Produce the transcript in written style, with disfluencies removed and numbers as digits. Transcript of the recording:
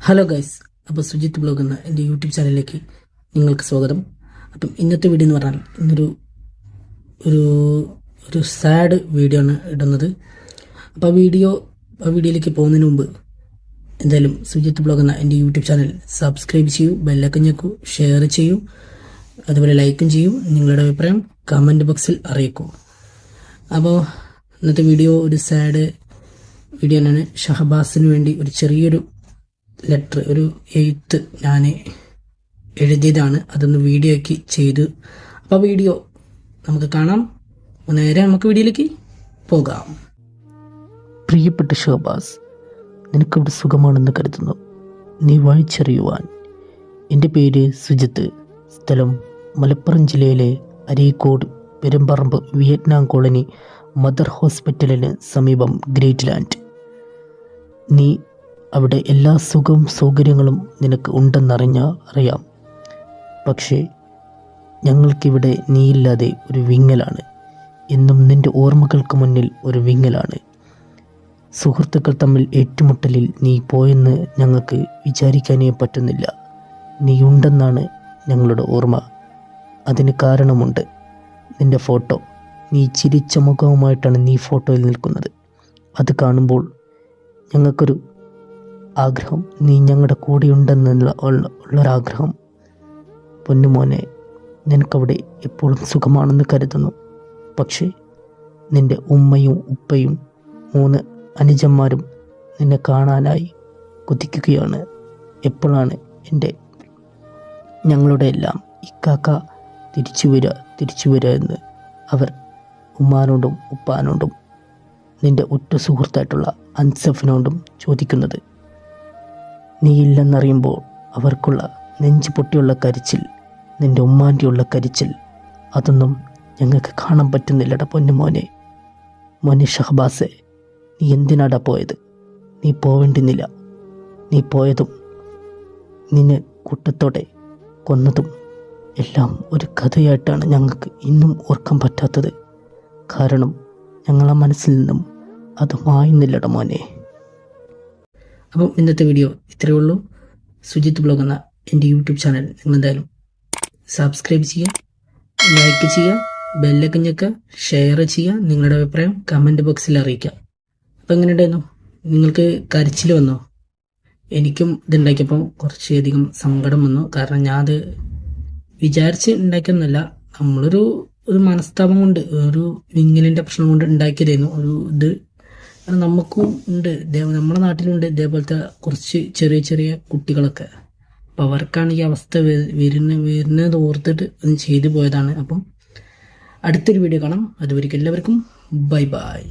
Hello guys, അപ്പോൾ Sujith blog എന്ന എൻ്റെ യൂട്യൂബ് ചാനലിലേക്ക് നിങ്ങൾക്ക് സ്വാഗതം. അപ്പം ഇന്നത്തെ വീഡിയോ എന്ന് പറഞ്ഞാൽ ഇന്നൊരു ഒരു ഒരു സാഡ് വീഡിയോ ആണ് ഇടുന്നത്. അപ്പോൾ ആ വീഡിയോയിലേക്ക് പോകുന്നതിന് മുമ്പ് എന്തായാലും സുജിത്ത് ബ്ലോഗ് എന്ന എൻ്റെ യൂട്യൂബ് ചാനൽ സബ്സ്ക്രൈബ് ചെയ്യൂ, ബെല്ലൈക്കൺ ഞെക്കൂ, ഷെയർ ചെയ്യൂ, അതുപോലെ ലൈക്കും ചെയ്യൂ. നിങ്ങളുടെ അഭിപ്രായം കമൻറ്റ് ബോക്സിൽ അറിയിക്കൂ. അപ്പോൾ ഇന്നത്തെ വീഡിയോ ഒരു സാഡ് വീഡിയോ ആണ്. ഷഹബാസിന് വേണ്ടി ഒരു ചെറിയൊരു ലെറ്റർ, ഒരു എഴുത്ത് ഞാൻ എഴുതിയതാണ്. അതൊന്ന് വീഡിയോ ആക്കി ചെയ്തു. അപ്പോൾ വീഡിയോ നമുക്ക് കാണാം. നേരെ നമുക്ക് വീഡിയോയിലേക്ക് പോകാം. പ്രിയപ്പെട്ട ഷഹബാസ്, നിനക്കവിടെ സുഖമാണെന്ന് കരുതുന്നു. നീ വായിച്ചറിയുവാൻ. എൻ്റെ പേര് സുജിത്ത്. സ്ഥലം മലപ്പുറം ജില്ലയിലെ Areekode Perumparamba Vietnam colony mother ഹോസ്പിറ്റലിന് സമീപം ഗ്രേറ്റ് ലാൻഡ്. നീ അവിടെ എല്ലാ സുഖവും സൗകര്യങ്ങളും നിനക്ക് അറിയാം. പക്ഷേ ഞങ്ങൾക്കിവിടെ നീയില്ലാതെ ഒരു വിങ്ങലാണ്. എന്നും നിൻ്റെ ഓർമ്മകൾക്ക് മുന്നിൽ ഒരു വിങ്ങലാണ്. സുഹൃത്തുക്കൾ തമ്മിൽ ഏറ്റുമുട്ടലിൽ നീ പോയെന്ന് ഞങ്ങൾക്ക് വിചാരിക്കാനേ പറ്റുന്നില്ല. നീയുണ്ടെന്നാണ് ഞങ്ങളുടെ ഓർമ്മ. അതിന് കാരണമുണ്ട്. നിൻ്റെ ഫോട്ടോ, നീ ചിരിച്ച മുഖവുമായിട്ടാണ് നീ ഫോട്ടോയിൽ നിൽക്കുന്നത്. അത് കാണുമ്പോൾ ഞങ്ങൾക്കൊരു ആഗ്രഹം, നീ ഞങ്ങളുടെ കൂടെയുണ്ടെന്നുള്ള ഉള്ളൊരാഗ്രഹം. പൊന്നുമോനെ, നിനക്കവിടെ എപ്പോഴും സുഖമാണെന്ന് കരുതുന്നു. പക്ഷേ നിൻ്റെ ഉമ്മയും ഉപ്പയും 3 അനുജന്മാരും നിന്നെ കാണാനായി കൊതിക്കുകയാണ്. എപ്പോഴാണ് ഞങ്ങളുടെ എല്ലാം ഇക്കാക്ക തിരിച്ചു വരിക എന്ന് അവർ ഉമ്മാനോടും ഉപ്പാനോടും നിൻ്റെ ഉറ്റ സുഹൃത്തായിട്ടുള്ള അൻസഫിനോടും ചോദിക്കുന്നത്. നീയില്ലെന്നറിയുമ്പോൾ അവർക്കുള്ള നെഞ്ചു പൊട്ടിയുള്ള കരച്ചിൽ, നിൻ്റെ ഉമ്മാൻ്റെയുള്ള കരച്ചിൽ, അതൊന്നും ഞങ്ങൾക്ക് കാണാൻ പറ്റുന്നില്ലടാ പൊന്നുമോനെ. മോനെ ഷഹബാസെ, നീ എന്തിനാടാ പോയത്? നീ പോവേണ്ടുന്നില്ല. നീ പോയതും നിന്നെ കൂട്ടത്തോടെ കൊന്നതും എല്ലാം ഒരു കഥയായിട്ടാണ് ഞങ്ങൾക്ക് ഇന്നും ഓർക്കാൻ പറ്റാത്തത്. കാരണം ഞങ്ങളെ മനസ്സിൽ നിന്നും അത് മായുന്നില്ലട മോനെ. അപ്പം ഇന്നത്തെ വീഡിയോ ഇത്രയേ ഉള്ളൂ. സുജിത്ത് ബ്ലോഗ് എന്ന എൻ്റെ യൂട്യൂബ് ചാനൽ നിങ്ങളെന്തായാലും സബ്സ്ക്രൈബ് ചെയ്യുക, ലൈക്ക് ചെയ്യുക, ബെല്ലൈക്കൺ ഞെക്കുക, ഷെയർ ചെയ്യുക. നിങ്ങളുടെ അഭിപ്രായം കമൻറ്റ് ബോക്സിൽ അറിയിക്കുക. അപ്പം എങ്ങനെ ഉണ്ടായിരുന്നു? നിങ്ങൾക്ക് കരച്ചിൽ വന്നോ? എനിക്കും ഇതുണ്ടാക്കിയപ്പോൾ കുറച്ചധികം സങ്കടം വന്നു. കാരണം ഞാൻ അത് വിചാരിച്ച് ഉണ്ടാക്കിയൊന്നുമല്ല. നമ്മളൊരു മനസ്താപം കൊണ്ട്, ഒരു വിങ്ങലിൻ്റെ പ്രശ്നം കൊണ്ട് ഉണ്ടാക്കിയതായിരുന്നു. ഒരു നമുക്കും ഉണ്ട്, നമ്മുടെ നാട്ടിലുണ്ട് ഇതേപോലത്തെ കുറച്ച് ചെറിയ കുട്ടികളൊക്കെ. അപ്പം അവർക്കാണ് ഈ അവസ്ഥ വരുന്നത് ഓർത്തിട്ട് ഒന്ന് ചെയ്തു പോയതാണ്. അപ്പം അടുത്തൊരു വീഡിയോ കാണാം. അതുവരെയ്ക്കും എല്ലാവർക്കും ബൈ.